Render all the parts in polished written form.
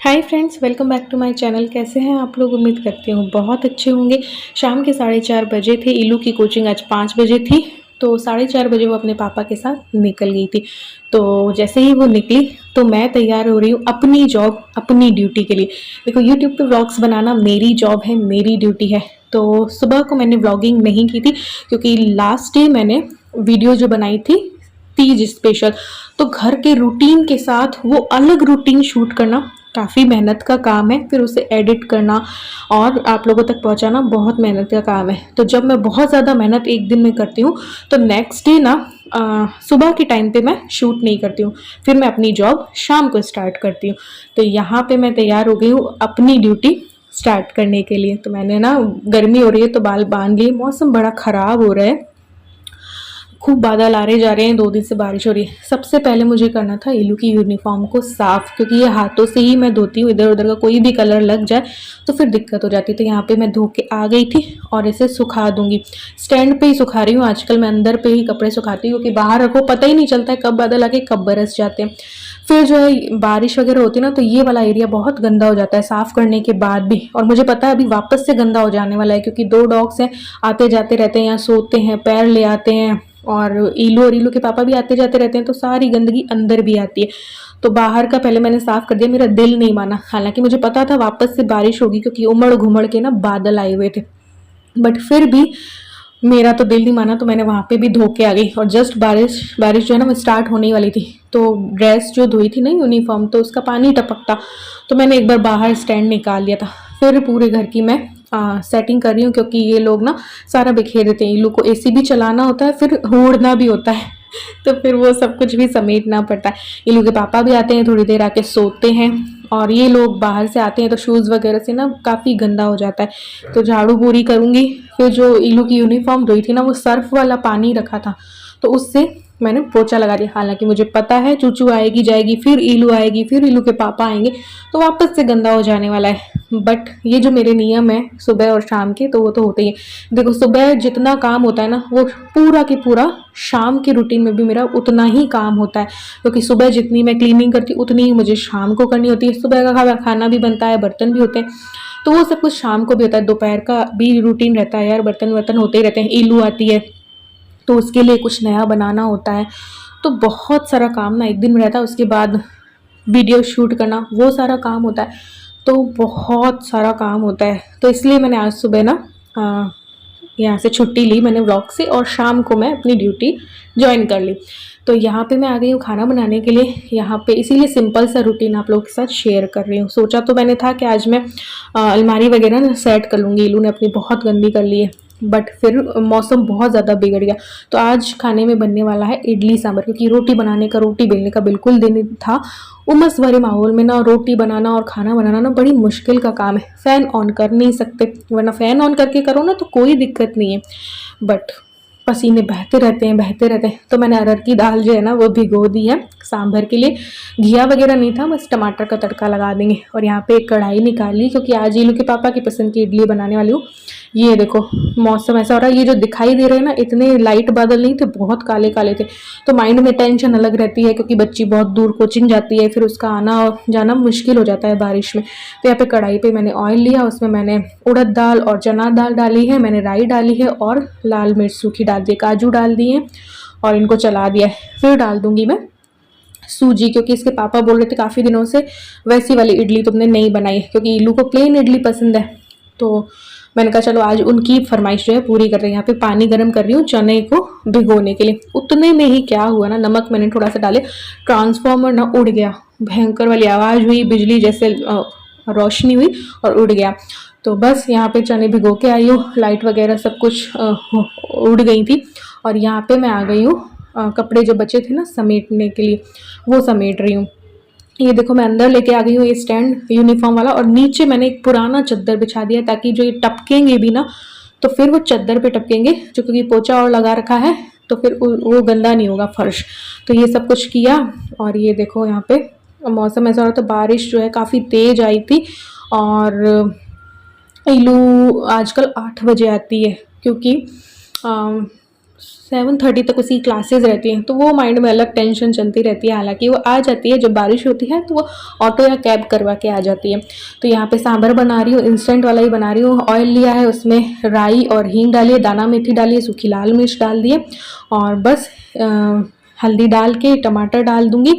Hi friends, welcome back to my channel. कैसे हैं आप लोग? उम्मीद करती हूँ बहुत अच्छे होंगे। शाम के 4:30 बजे थे। इलू की कोचिंग आज 5 बजे थी, तो 4:30 बजे वो अपने पापा के साथ निकल गई थी। तो जैसे ही वो निकली तो मैं तैयार हो रही हूँ अपनी जॉब, अपनी ड्यूटी के लिए। देखो, यूट्यूब पे व्लॉग्स बनाना मेरी जॉब है, मेरी ड्यूटी है। तो सुबह को मैंने व्लॉगिंग नहीं की थी क्योंकि लास्ट डे मैंने वीडियो जो बनाई थी तीज स्पेशल, तो घर के रूटीन के साथ वो अलग रूटीन शूट करना काफ़ी मेहनत का काम है। फिर उसे एडिट करना और आप लोगों तक पहुंचाना बहुत मेहनत का काम है। तो जब मैं बहुत ज़्यादा मेहनत एक दिन में करती हूँ तो नेक्स्ट डे ना सुबह के टाइम पे मैं शूट नहीं करती हूँ। फिर मैं अपनी जॉब शाम को स्टार्ट करती हूँ। तो यहाँ पे मैं तैयार हो गई हूँ अपनी ड्यूटी स्टार्ट करने के लिए। तो मैंने ना, गर्मी हो रही है तो बाल बांध लिए। मौसम बड़ा ख़राब हो रहा है, खूब बादल आ रहे जा रहे हैं, 2 दिन से बारिश हो रही है। सबसे पहले मुझे करना था इलू की यूनिफॉर्म को साफ़, क्योंकि ये हाथों से ही मैं धोती हूँ। इधर उधर का कोई भी कलर लग जाए तो फिर दिक्कत हो जाती है। तो यहाँ पे मैं धो के आ गई थी और इसे सुखा दूंगी। स्टैंड पे ही सुखा रही हूँ आजकल मैं, अंदर पे ही कपड़े सुखाती हूँ क्योंकि बाहर रखो पता ही नहीं चलता है कब बादल आके कब बरस जाते हैं। फिर जो है बारिश वगैरह होती है ना, तो ये वाला एरिया बहुत गंदा हो जाता है साफ़ करने के बाद भी। और मुझे पता है अभी वापस से गंदा हो जाने वाला है क्योंकि 2 डॉग्स हैं, आते जाते रहते हैं, यहाँ सोते हैं, पैर ले आते हैं। और ईलू के पापा भी आते जाते रहते हैं, तो सारी गंदगी अंदर भी आती है। तो बाहर का पहले मैंने साफ कर दिया। मेरा दिल नहीं माना, हालांकि मुझे पता था वापस से बारिश होगी क्योंकि उमड़ घुमड़ के ना बादल आए हुए थे, बट फिर भी मेरा तो दिल नहीं माना। तो मैंने वहाँ पे भी धो के आ गई। और जस्ट बारिश बारिश जो है ना वो स्टार्ट होने ही वाली थी, तो ड्रेस जो धोई थी ना यूनिफॉर्म, तो उसका पानी टपकता, तो मैंने एक बार बाहर स्टैंड निकाल लिया था। फिर पूरे घर की मैं सेटिंग कर रही हूँ क्योंकि ये लोग ना सारा बिखेर देते हैं। इलू को एसी भी चलाना होता है, फिर ओढ़ना भी होता है तो फिर वो सब कुछ भी समेटना पड़ता है। इलू के पापा भी आते हैं, थोड़ी देर आके सोते हैं। और ये लोग बाहर से आते हैं तो शूज़ वगैरह से ना काफ़ी गंदा हो जाता है, तो झाड़ू पूरी करूँगी। फिर जो इलू की यूनिफॉर्म धोई थी ना, वो सर्फ वाला पानी रखा था तो उससे मैंने पोछा लगा दिया। हालांकि मुझे पता है चूचू आएगी जाएगी, फिर इलू आएगी, फिर इलू के पापा आएंगे, तो वापस से गंदा हो जाने वाला है। बट ये जो मेरे नियम है सुबह और शाम के, तो वो तो होते ही है। देखो, सुबह जितना काम होता है ना वो पूरा की पूरा शाम के रूटीन में भी मेरा उतना ही काम होता है, क्योंकि सुबह जितनी मैं क्लीनिंग करती हूँ उतनी ही मुझे शाम को करनी होती है। सुबह का खाना भी बनता है, बर्तन भी होते हैं, तो वो सब कुछ शाम को भी होता है। दोपहर का भी रूटीन रहता है यार, बर्तन वर्तन होते ही रहते हैं। इलू आती है तो उसके लिए कुछ नया बनाना होता है, तो बहुत सारा काम ना एक दिन में रहता है। उसके बाद वीडियो शूट करना, वो सारा काम होता है, तो बहुत सारा काम होता है। तो इसलिए मैंने आज सुबह ना यहाँ से छुट्टी ली मैंने व्लॉग से, और शाम को मैं अपनी ड्यूटी ज्वाइन कर ली। तो यहाँ पे मैं आ गई हूँ खाना बनाने के लिए। यहाँ पे इसीलिए सिंपल सा रूटीन आप लोगों के साथ शेयर कर रही हूँ। सोचा तो मैंने था कि आज मैं अलमारी वगैरह ना सेट कर लूँगी, इलू ने अपनी बहुत गंदी कर ली है, बट फिर मौसम बहुत ज़्यादा बिगड़ गया। तो आज खाने में बनने वाला है इडली सांभर, क्योंकि रोटी बनाने का, रोटी बेलने का बिल्कुल दिन था। उमस भरे माहौल में ना रोटी बनाना और खाना बनाना ना बड़ी मुश्किल का काम है। फ़ैन ऑन कर नहीं सकते, वरना फ़ैन ऑन करके करो ना तो कोई दिक्कत नहीं है, बट पसीने बहते रहते हैं बहते रहते हैं। तो मैंने अरहर की दाल जो है ना वो भिगो दी है सांभर के लिए। घिया वगैरह नहीं था, बस टमाटर का तड़का लगा देंगे। और यहाँ पे एक कढ़ाई निकाल ली क्योंकि आज इलू के पापा की पसंद की इडली बनाने वाली हूँ। ये देखो, मौसम ऐसा हो रहा है, ये जो दिखाई दे रहे हैं ना, इतने लाइट बादल नहीं थे, बहुत काले काले थे। तो माइंड में टेंशन अलग रहती है क्योंकि बच्ची बहुत दूर कोचिंग जाती है, फिर उसका आना और जाना मुश्किल हो जाता है बारिश में। तो यहाँ पे कढ़ाई पे मैंने ऑयल लिया, उसमें मैंने उड़द दाल और चना दाल डाली है, मैंने राई डाली है और लाल मिर्च सूखी डाल दी, काजू डाल दिए और इनको चला दिया है। फिर डाल दूंगी मैं सूजी, क्योंकि इसके पापा बोल रहे थे काफ़ी दिनों से वैसी वाली इडली तुमने नहीं बनाई, क्योंकि इलू को प्लेन इडली पसंद है। तो मैंने कहा चलो आज उनकी फरमाइश जो है पूरी कर रहे हैं। यहाँ पे पानी गर्म कर रही हूँ चने को भिगोने के लिए। उतने में ही क्या हुआ ना, नमक मैंने थोड़ा सा डाले, ट्रांसफार्मर ना उड़ गया, भयंकर वाली आवाज़ हुई, बिजली जैसे रोशनी हुई और उड़ गया। तो बस यहाँ पे चने भिगो के आई हूँ, लाइट वगैरह सब कुछ उड़ गई थी। और यहाँ पे मैं आ गई हूँ कपड़े जो बचे थे ना समेटने के लिए, वो समेट रही हूँ। ये देखो, मैं अंदर लेके आ गई हूँ ये स्टैंड यूनिफॉर्म वाला, और नीचे मैंने एक पुराना चद्दर बिछा दिया ताकि जो ये टपकेंगे भी ना तो फिर वो चद्दर पे टपकेंगे, जो क्योंकि पोछा और लगा रखा है तो फिर वो गंदा नहीं होगा फर्श। तो ये सब कुछ किया। और ये देखो, यहाँ पे मौसम ऐसा हो रहा था, बारिश जो है काफ़ी तेज आई थी। और इलू आजकल 8 बजे आती है क्योंकि 7:30 तक उसकी क्लासेस रहती हैं, तो वो माइंड में अलग टेंशन चलती रहती है। हालांकि वो आ जाती है, जब बारिश होती है तो वो ऑटो या कैब करवा के आ जाती है। तो यहाँ पे सांभर बना रही हूँ, इंस्टेंट वाला ही बना रही हूँ। ऑयल लिया है, उसमें राई और हींग डाली है, दाना मेथी डाली है, सूखी लाल मिर्च डाल दिए और बस हल्दी डाल के टमाटर डाल दूंगी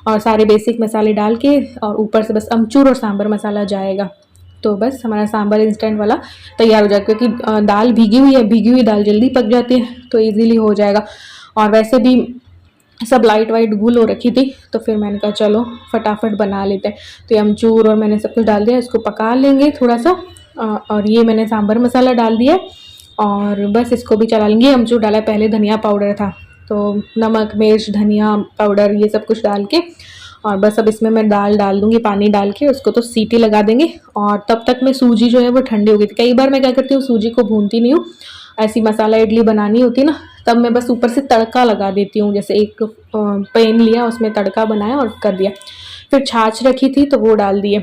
और सारे बेसिक मसाले डाल के, और ऊपर से बस अमचूर और सांभर मसाला जाएगा। तो बस हमारा सांभर इंस्टेंट वाला तैयार हो जाएगा, क्योंकि दाल भीगी हुई है, भीगी हुई दाल जल्दी पक जाती है तो इजीली हो जाएगा। और वैसे भी सब लाइट वाइट गुल हो रखी थी, तो फिर मैंने कहा चलो फटाफट बना लेते हैं। तो ये अमचूर और मैंने सब कुछ डाल दिया, इसको पका लेंगे थोड़ा सा। और ये मैंने सांभर मसाला डाल दिया और बस इसको भी चला लेंगे। अमचूर डाला पहले, धनिया पाउडर था, तो नमक मिर्च धनिया पाउडर ये सब कुछ डाल के, और बस अब इसमें मैं दाल डाल दूंगी पानी डाल के, उसको तो सीटी लगा देंगे। और तब तक मैं सूजी जो है वो ठंडी हो गई थी। कई बार मैं क्या करती हूँ, सूजी को भूनती नहीं हूँ, ऐसी मसाला इडली बनानी होती है ना, तब मैं बस ऊपर से तड़का लगा देती हूँ। जैसे एक पैन लिया, उसमें तड़का बनाया और कर दिया। फिर छाछ रखी थी तो वो डाल दिए।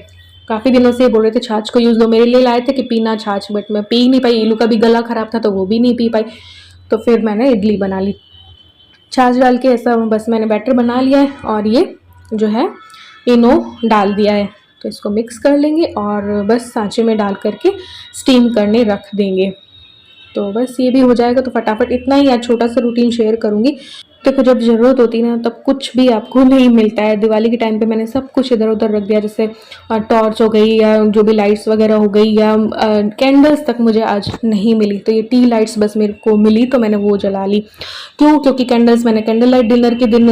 काफ़ी दिनों से बोल रहे थे छाछ को यूज़ दो, मेरे लिए लाए थे कि पीना छाछ, बट मैं पी नहीं पाई। इलू का भी गला ख़राब था तो वो भी नहीं पी पाई, तो फिर मैंने इडली बना ली छाछ डाल के। ऐसा बस मैंने बैटर बना लिया है और ये जो है इनो डाल दिया है, तो इसको मिक्स कर लेंगे और बस सांचे में डाल करके स्टीम करने रख देंगे। तो बस ये भी हो जाएगा। तो फटाफट इतना ही आज छोटा सा रूटीन शेयर करूँगी। देखो जब ज़रूरत होती है ना तब कुछ भी आपको नहीं मिलता है। दिवाली के टाइम पे मैंने सब कुछ इधर उधर रख दिया, जैसे टॉर्च हो गई या जो भी लाइट्स वगैरह हो गई, या कैंडल्स तक मुझे आज नहीं मिली। तो ये टी लाइट्स बस मेरे को मिली तो मैंने वो जला ली। क्यों? क्योंकि कैंडल्स मैंने कैंडल लाइट डिनर के दिन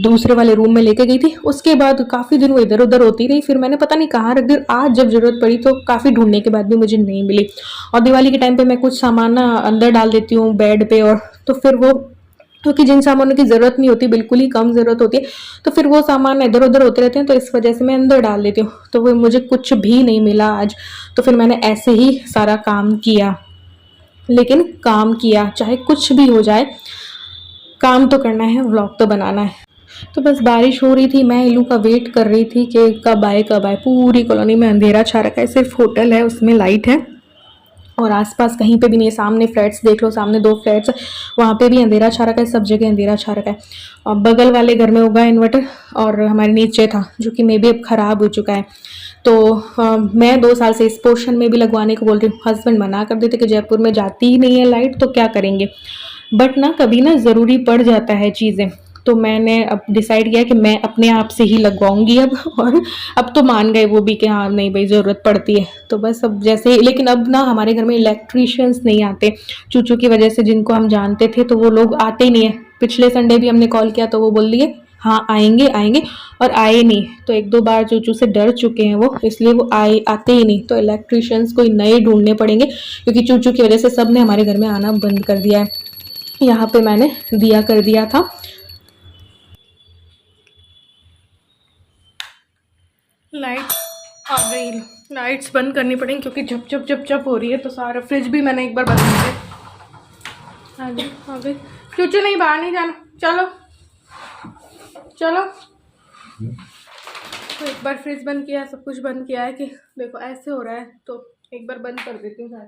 दूसरे वाले रूम में लेके गई थी, उसके बाद काफ़ी दिन वो इधर उधर होती रही, फिर मैंने पता नहीं कहाँ रख दी। आज जब ज़रूरत पड़ी तो काफ़ी ढूंढने के बाद भी मुझे नहीं मिली। और दिवाली के टाइम पे मैं कुछ सामान ना अंदर डाल देती हूँ बेड पे, और तो फिर वो, क्योंकि जिन सामानों की ज़रूरत नहीं होती, बिल्कुल ही कम ज़रूरत होती है, तो फिर वो सामान इधर उधर होते रहते हैं, तो इस वजह से मैं अंदर डाल देती हूँ। तो वो मुझे कुछ भी नहीं मिला आज, तो फिर मैंने ऐसे ही सारा काम किया। लेकिन काम किया, चाहे कुछ भी हो जाए, काम तो करना है, व्लॉग तो बनाना है। तो बस बारिश हो रही थी, मैं इलू का वेट कर रही थी कि कब आए कब आए। पूरी कॉलोनी में अंधेरा छा रखा है, सिर्फ होटल है उसमें लाइट है और आसपास कहीं पे भी नहीं है। सामने फ्लैट्स देख लो, सामने 2 फ्लैट्स, वहाँ पे भी अंधेरा छा रखा है, सब जगह अंधेरा छा रखा है। और बगल वाले घर में होगा इन्वर्टर, और हमारे नीचे था जो कि मे भी अब ख़राब हो चुका है। तो मैं 2 साल से इस पोर्शन में भी लगवाने को बोल रही हूँ। हस्बैंड मना कर देते कि जयपुर में जाती ही नहीं है लाइट, तो क्या करेंगे। बट ना कभी ना ज़रूरी पड़ जाता है चीज़ें, तो मैंने अब डिसाइड किया कि मैं अपने आप से ही लगवाऊंगी अब। और अब तो मान गए वो भी कि हाँ नहीं भाई ज़रूरत पड़ती है, तो बस अब जैसे। लेकिन अब ना हमारे घर में इलेक्ट्रीशियंस नहीं आते, चूचू की वजह से। जिनको हम जानते थे तो वो लोग आते ही नहीं है। पिछले संडे भी हमने कॉल किया तो वो बोल दिए हाँ आएंगे आएंगे, और आए नहीं। तो 1-2 बार चूचू से डर चुके हैं वो, इसलिए वो आते ही नहीं। तो इलेक्ट्रीशियंस कोई नए ढूंढने पड़ेंगे, क्योंकि चूचू की वजह से सब ने हमारे घर में आना बंद कर दिया है। यहाँ पे मैंने दिया कर दिया था। लाइट आ गई, लाइट्स बंद करनी पड़ेंगी क्योंकि झप झप झप झप हो रही है। तो सारा फ्रिज भी मैंने एक बार बंद कर दिया। आ गई चूचू, नहीं बाहर नहीं जाना, चलो चलो। तो एक बार फ्रिज बंद किया, सब कुछ बंद किया है कि देखो ऐसे हो रहा है, तो एक बार बंद कर देती हूँ सारा।